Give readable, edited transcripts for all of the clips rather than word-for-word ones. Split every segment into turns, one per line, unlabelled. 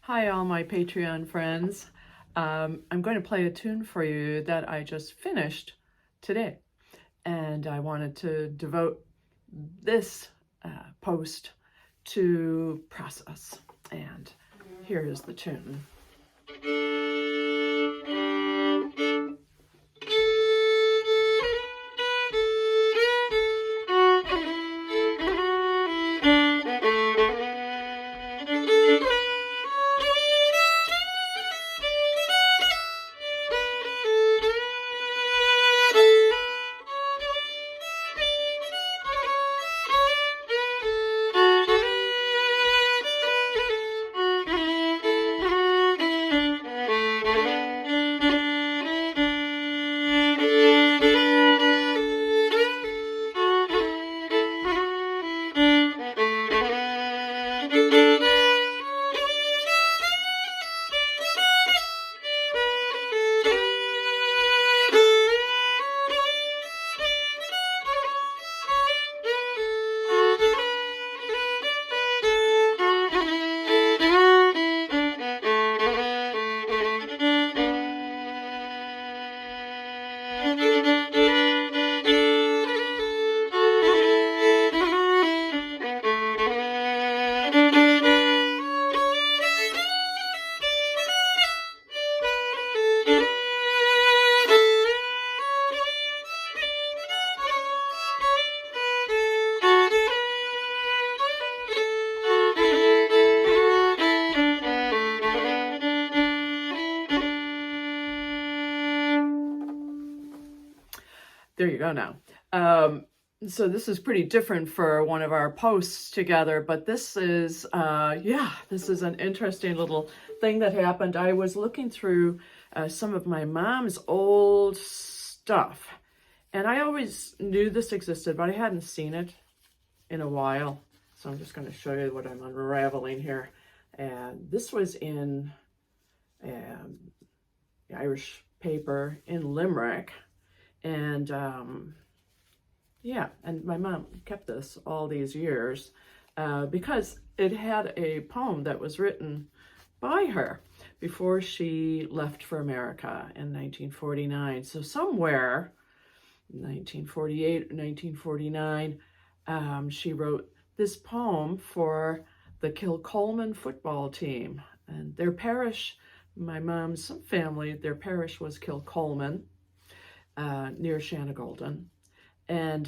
Hi, all my Patreon friends. I'm going to play a tune for you that I just finished today. And I wanted to devote this post to process. And here is the tune. There you go now. So this is pretty different for one of our posts together, but this is, this is an interesting little thing that happened. I was looking through some of my mom's old stuff, and I always knew this existed, but I hadn't seen it in a while. So I'm just going to show you what I'm unraveling here. And this was in the Irish paper in Limerick. And and my mom kept this all these years because it had a poem that was written by her before she left for America in 1949. So somewhere, 1948 or 1949, she wrote this poem for the Kilcoleman football team. And their parish, my mom's family, their parish was Kilcoleman, near Shanagolden. And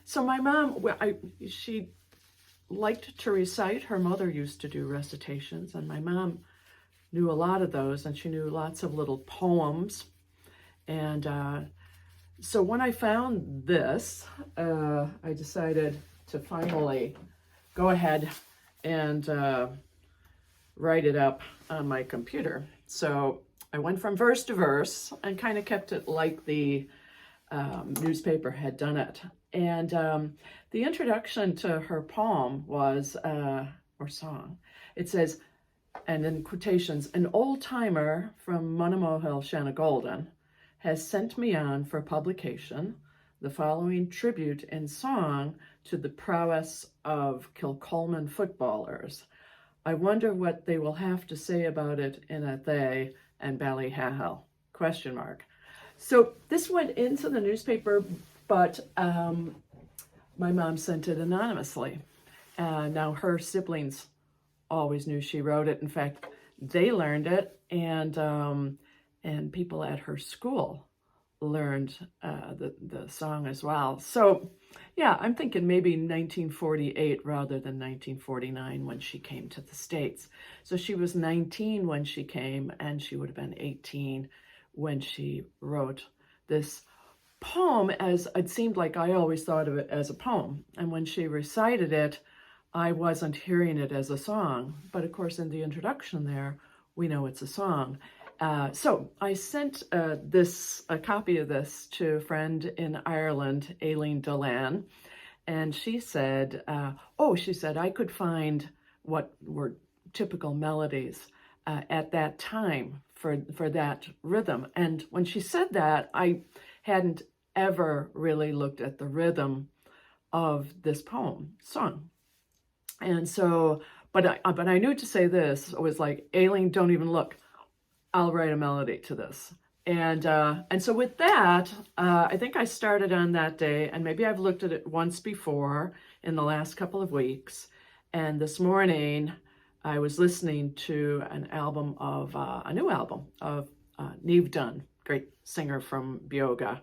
so my mom, she liked to recite. Her mother used to do recitations, and my mom knew a lot of those, and she knew lots of little poems. And so when I found this, I decided to finally go ahead and write it up on my computer. So I went from verse to verse and kind of kept it like the newspaper had done it. And the introduction to her poem was, or song, it says, and in quotations, an old-timer from Monamohil, Shanagolden, has sent me on for publication the following tribute in song to the prowess of Kilcoleman footballers. I wonder what they will have to say about it in a they and Ballyhahel, ? So this went into the newspaper, but my mom sent it anonymously. Now her siblings always knew she wrote it. In fact, they learned it, and people at her school learned the song as well. So yeah, I'm thinking maybe 1948 rather than 1949 when she came to the States. So she was 19 when she came, and she would have been 18 when she wrote this poem. As it seemed like I always thought of it as a poem. And when she recited it, I wasn't hearing it as a song. But of course, in the introduction there, we know it's a song. So I sent a copy of this to a friend in Ireland, Aileen Delan, and she said, I could find what were typical melodies at that time for that rhythm. And when she said that, I hadn't ever really looked at the rhythm of this poem, song. And so But I knew to say this. It was like, Aileen, don't even look. I'll write a melody to this. And so with that, I think I started on that day, and maybe I've looked at it once before in the last couple of weeks. And this morning, I was listening to an album of, a new album of Neve Dunn, great singer from Bioga.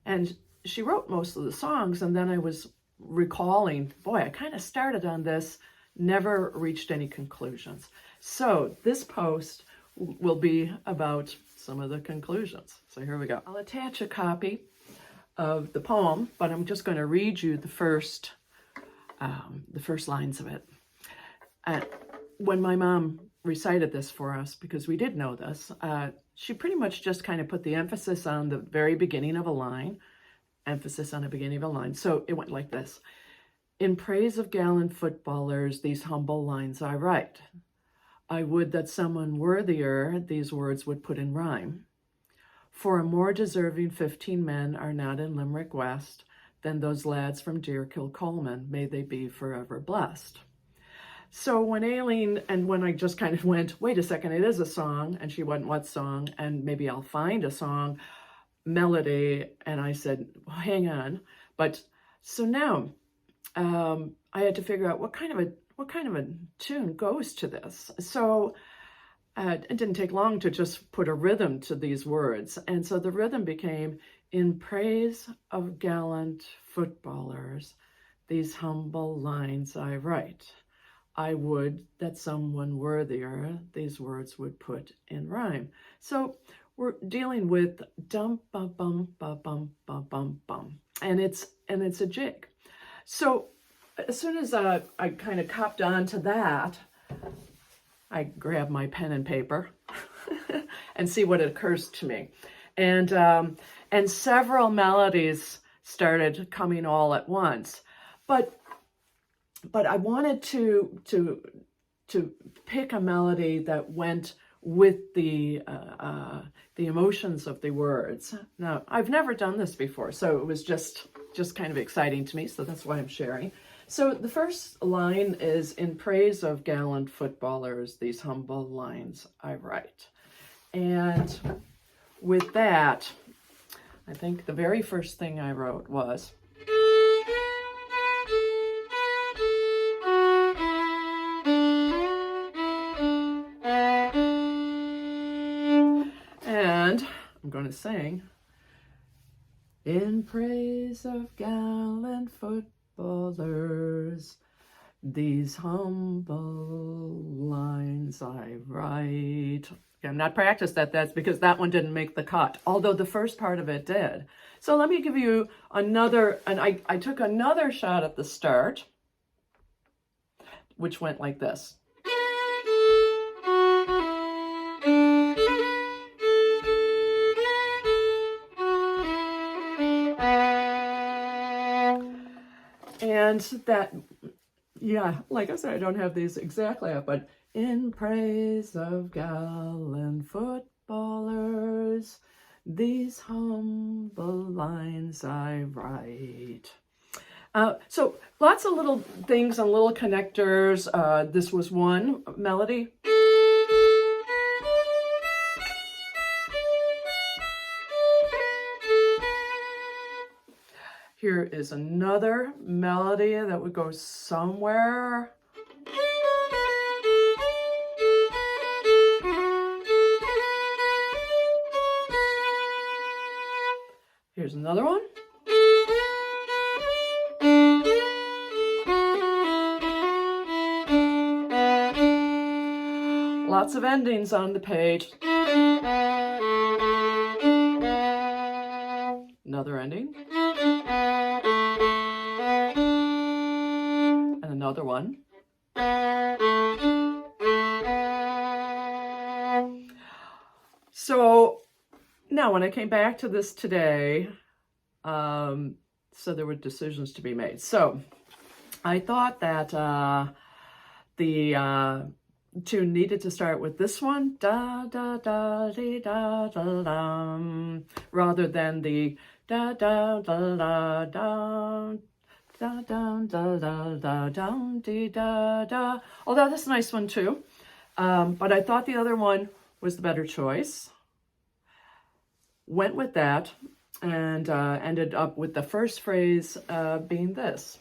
And she wrote most of the songs, and then I was recalling, boy, I kind of started on this, never reached any conclusions. So this post will be about some of the conclusions. So here we go. I'll attach a copy of the poem, but I'm just going to read you the first lines of it. When my mom recited this for us, because we did know this, she pretty much just kind of put the emphasis on the very beginning of a line, So it went like this. In praise of gallant footballers, these humble lines I write. I would that someone worthier these words would put in rhyme. For a more deserving 15 men are not in Limerick West than those lads from dear Kilcoleman, may they be forever blessed. So when Aileen, and when I just kind of went, wait a second, it is a song, and she went, what song? And maybe I'll find a song, melody, and I said, well, hang on. But so now I had to figure out what kind of a tune goes to this. So it didn't take long to just put a rhythm to these words. And so the rhythm became, in praise of gallant footballers, these humble lines I write. I would that someone worthier these words would put in rhyme. So we're dealing with dum ba bum ba bum ba bum bum, and it's a jig. So as soon as I kind of copped on to that, I grab my pen and paper and see what occurs to me, and several melodies started coming all at once, but I wanted to pick a melody that went with the emotions of the words. Now, I've never done this before, so it was just kind of exciting to me, so that's why I'm sharing. So the first line is, in praise of gallant footballers, these humble lines I write. And with that, I think the very first thing I wrote was, and I'm going to sing, in praise of gallant footballers, these humble lines I write. Okay, I'm not practiced at that because that one didn't make the cut, although the first part of it did. So let me give you another, and I took another shot at the start, which went like this. And that, yeah, like I said, I don't have these exactly up, but in praise of gallant footballers, these humble lines I write. So lots of little things and little connectors. This was one melody. Here is another melody that would go somewhere. Here's another one. Lots of endings on the page. Another ending. And another one. So now when I came back to this today, so there were decisions to be made. So I thought that the tune needed to start with this one, da da da dee da da da, rather than the da da da da da Da dum da da da dum dee da da. Oh, that's a nice one too. But I thought the other one was the better choice. Went with that and ended up with the first phrase being this.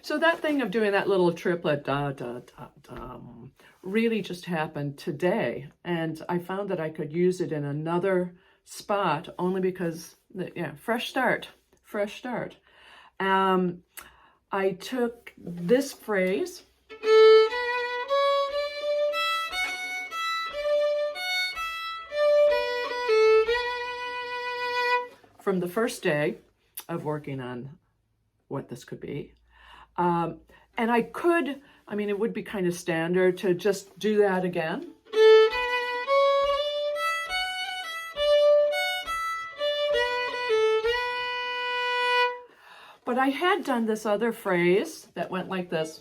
So that thing of doing that little triplet, da, da, da, da, really just happened today. And I found that I could use it in another spot only because, yeah, fresh start. I took this phrase from the first day of working on what this could be. And I could, I mean, it would be kind of standard to just do that again. But I had done this other phrase that went like this.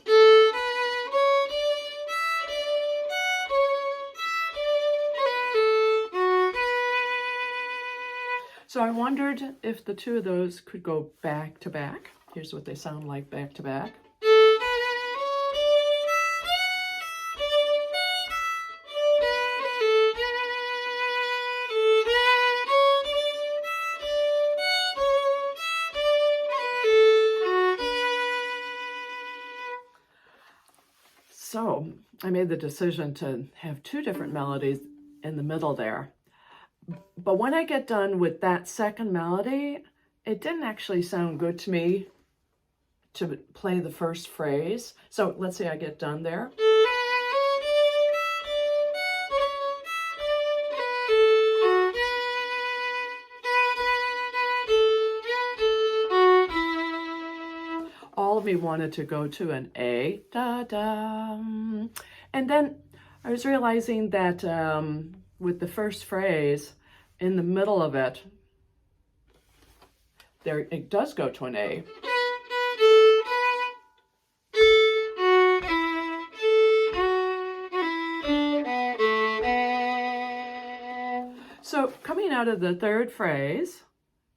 So I wondered if the two of those could go back to back. Here's what they sound like back to back. So I made the decision to have two different melodies in the middle there. But when I get done with that second melody, it didn't actually sound good to me to play the first phrase. So let's say I get done there. All of me wanted to go to an A, da, da. And then I was realizing that with the first phrase, in the middle of it, there it does go to an A. So coming out of the third phrase,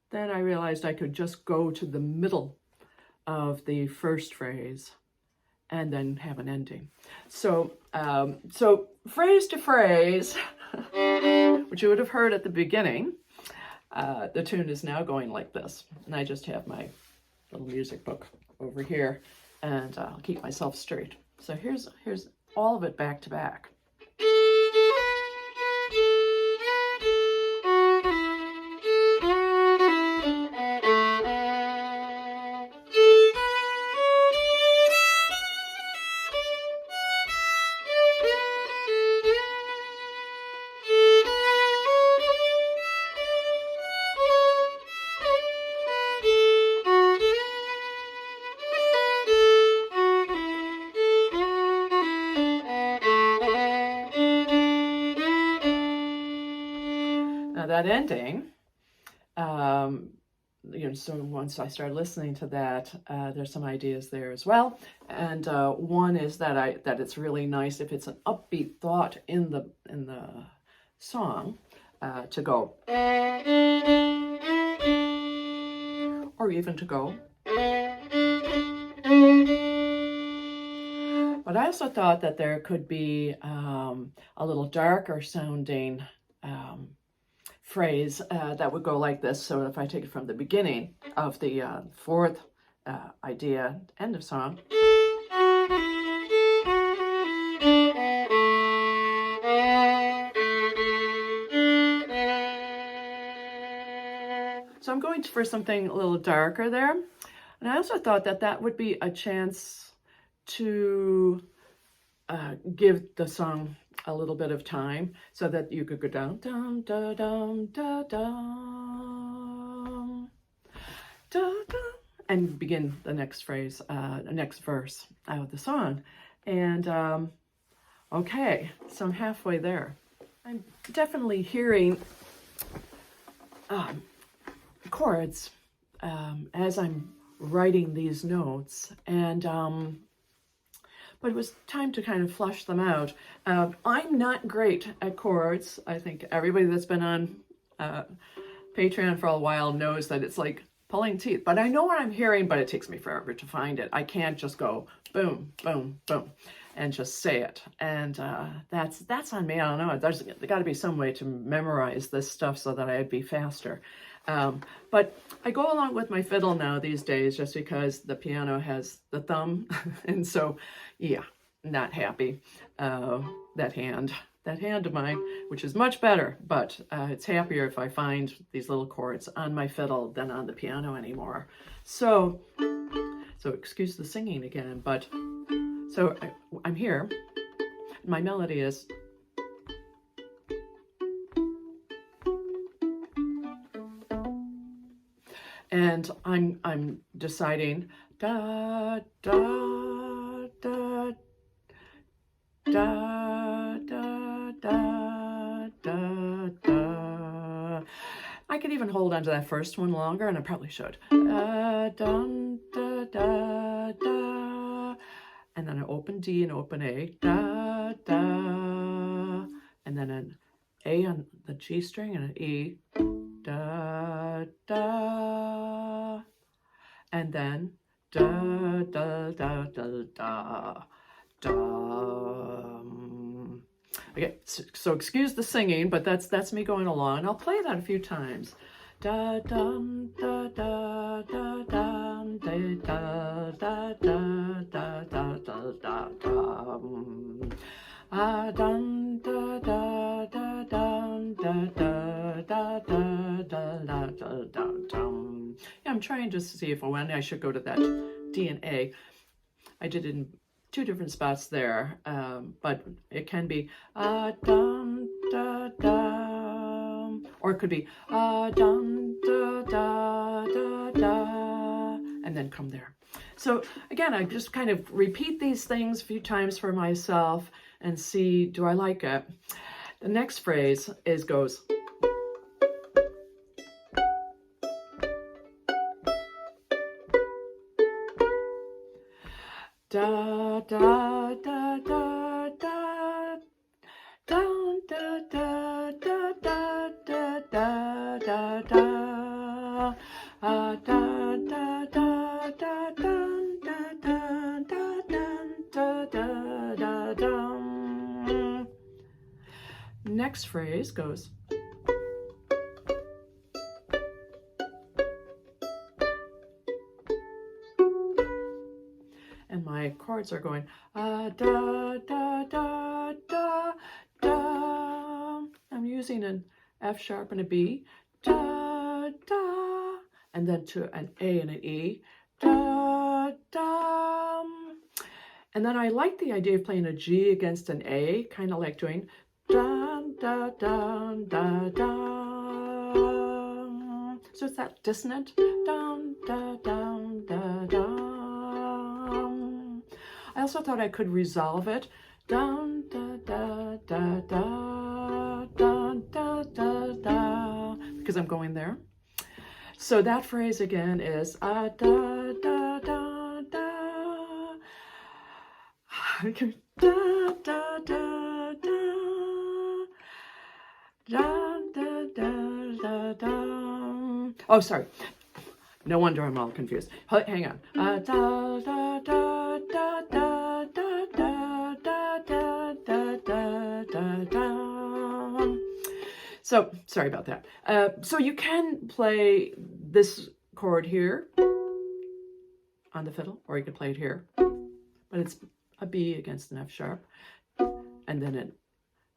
then I realized I could just go to the middle of the first phrase and then have an ending. So, so phrase to phrase, which you would have heard at the beginning, the tune is now going like this. And I just have my little music book over here, and I'll keep myself straight. So here's all of it back to back. That ending, so once I started listening to that, there's some ideas there as well. And one is that it's really nice if it's an upbeat thought in the song to go, or even to go. But I also thought that there could be a little darker sounding phrase that would go like this. So if I take it from the beginning of the fourth idea, end of song. So I'm going for something a little darker there. And I also thought that that would be a chance to give the song a little bit of time so that you could go down, dum, da, dum, da, dum, da, da, and begin the next phrase, the next verse of the song. And okay, so I'm halfway there. I'm definitely hearing chords as I'm writing these notes, and but it was time to kind of flush them out. I'm not great at chords. I think everybody that's been on Patreon for a while knows that it's like pulling teeth, but I know what I'm hearing, but it takes me forever to find it. I can't just go boom, boom, boom, and just say it. And that's on me. I don't know. There's got to be some way to memorize this stuff so that I'd be faster. But I go along with my fiddle now these days just because the piano has the thumb. And so, yeah, not happy. That hand of mine, which is much better, but it's happier if I find these little chords on my fiddle than on the piano anymore. So excuse the singing again, but so I'm here. My melody is and I'm deciding da da da da da da da da. I could even hold on to that first one longer, and I probably should. Da da da da da, and then an open D and open A. Da da, and then an A on the G string and an E. Da da, and then da da da da da da. Okay, so excuse the singing, but that's me going along. I'll play that a few times. Da dum da da da dum da da da da da da da da dum. Dum da da da dum da da da da da da da dum. Yeah, I'm trying to see if when I should go to that D and A. I did it in 2 different spots there, but it can be dum da da, or it could be dum da da da da, and then come there. So again, I just kind of repeat these things a few times for myself and see, do I like it? The next phrase goes. Da da da da da, down da da da da da da da da, da da da da da dun da da da dun da da da dum. Next phrase goes. And my chords are going da da da da da. I'm using an F sharp and a B, da da, and then to an A and an E, da da. And then I like the idea of playing a G against an A, kind of like doing da da da da da. So it's that dissonant down da down da da. I also thought I could resolve it down da da da da da da da da, because I'm going there. So that phrase again is da da da da da da da da da da. Oh, sorry. No wonder I'm all confused. Hang on. Da da da da da da da da da da da da. So sorry about that. So you can play this chord here on the fiddle, or you can play it here, but it's a B against an F sharp, and then an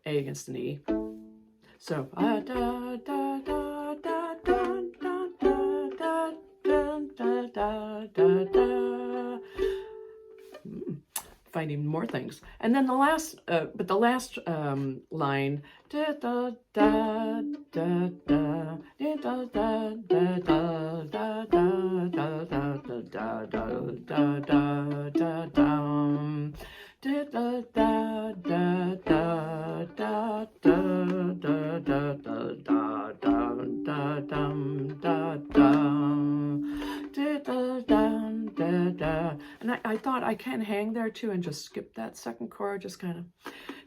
A against an E. So da da da da da da da da da da da da. Finding more things, and then the last, line, da da da da da da da da da da da da da da da da da dum, da da da da da da da da da da da dum da dum, da da da da da. And I thought I can hang there too and just skip that second chord, just kind of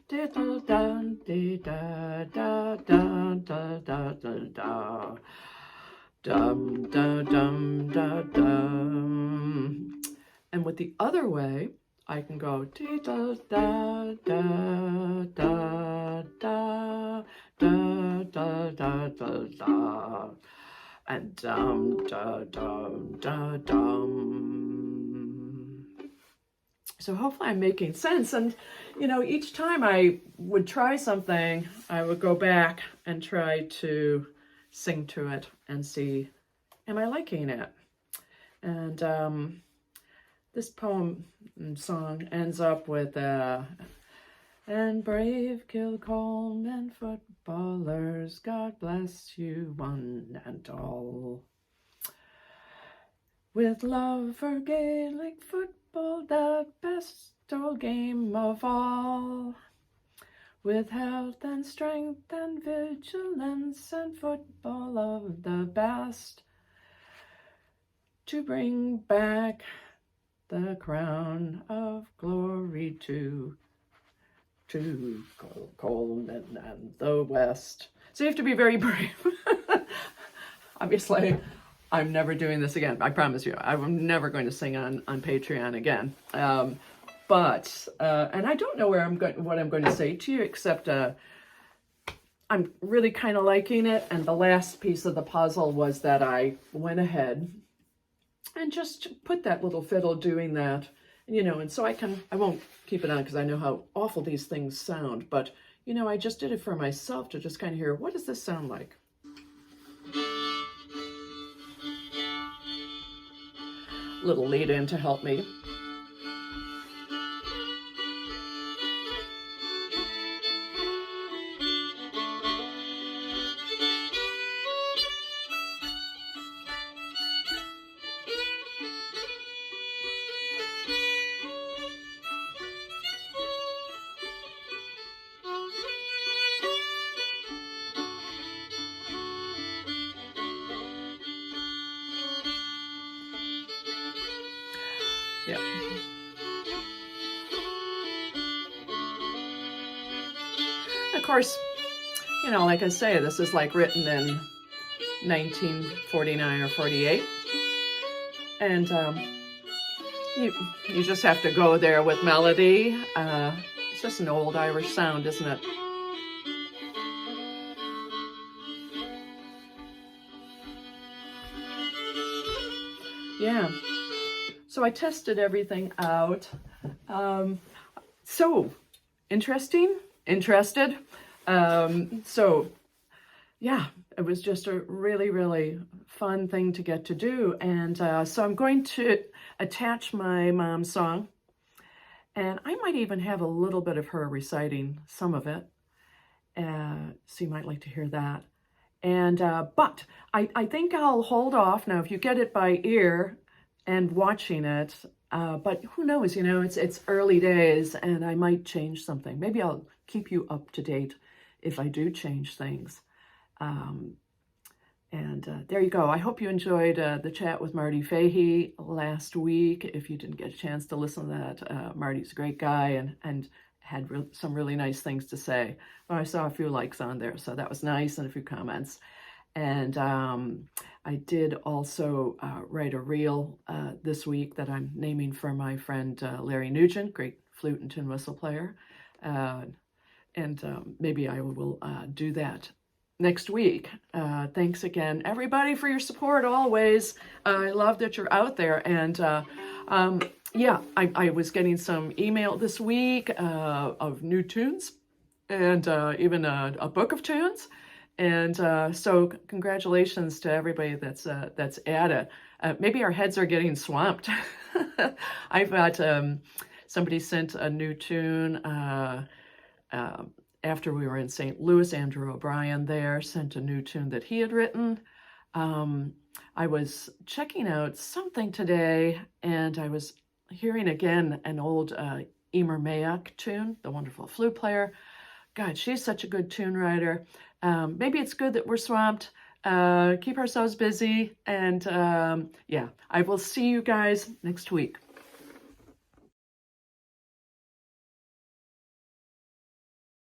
da da da da da da da da da dum da dum da dum. And with the other way, I can go da da da da da da da da da da and dum da dum da dum. So hopefully I'm making sense. And you know, each time I would try something, I would go back and try to sing to it and see, am I liking it? And this poem and song ends up with and brave Kilcoleman footballers, God bless you one and all. With love for Gaelic football, that best old game of all. With health and strength and vigilance and football of the best, to bring back the crown of glory to Kilcoleman and the West. So you have to be very brave. Obviously, I'm never doing this again. I promise you, I'm never going to sing on Patreon again. But I don't know what I'm going to say to you, except I'm really kind of liking it. And the last piece of the puzzle was that I went ahead and just put that little fiddle doing that, you know, and so I won't keep it on because I know how awful these things sound, but, you know, I just did it for myself to just kind of hear, what does this sound like? Little lead in to help me. Yeah. Of course, you know, like I say, this is like written in 1949 or 48. And you just have to go there with melody. It's just an old Irish sound, isn't it? Yeah. So I tested everything out. So interesting, interested. So yeah, it was just a really, really fun thing to get to do. And so I'm going to attach my mom's song, and I might even have a little bit of her reciting some of it. So you might like to hear that. And but I think I'll hold off now. If you get it by ear and watching it, but who knows, you know, it's early days and I might change something. Maybe I'll keep you up to date if I do change things. There you go. I hope you enjoyed the chat with Marty Fahey last week. If you didn't get a chance to listen to that, Marty's a great guy and had some really nice things to say. Well, I saw a few likes on there, so that was nice, and a few comments. And I did also write a reel this week that I'm naming for my friend Larry Nugent, great flute and tin whistle player. Maybe I will do that next week. Thanks again, everybody, for your support always. I love that you're out there. And yeah, I was getting some email this week of new tunes and even a book of tunes. And so congratulations to everybody that's at it. Maybe our heads are getting swamped. I've got somebody sent a new tune after we were in St. Louis. Andrew O'Brien there sent a new tune that he had written. I was checking out something today, and I was hearing again an old Emer Mayock tune, the wonderful flute player. God, she's such a good tune writer. Maybe it's good that we're swamped. Keep ourselves busy. And yeah, I will see you guys next week.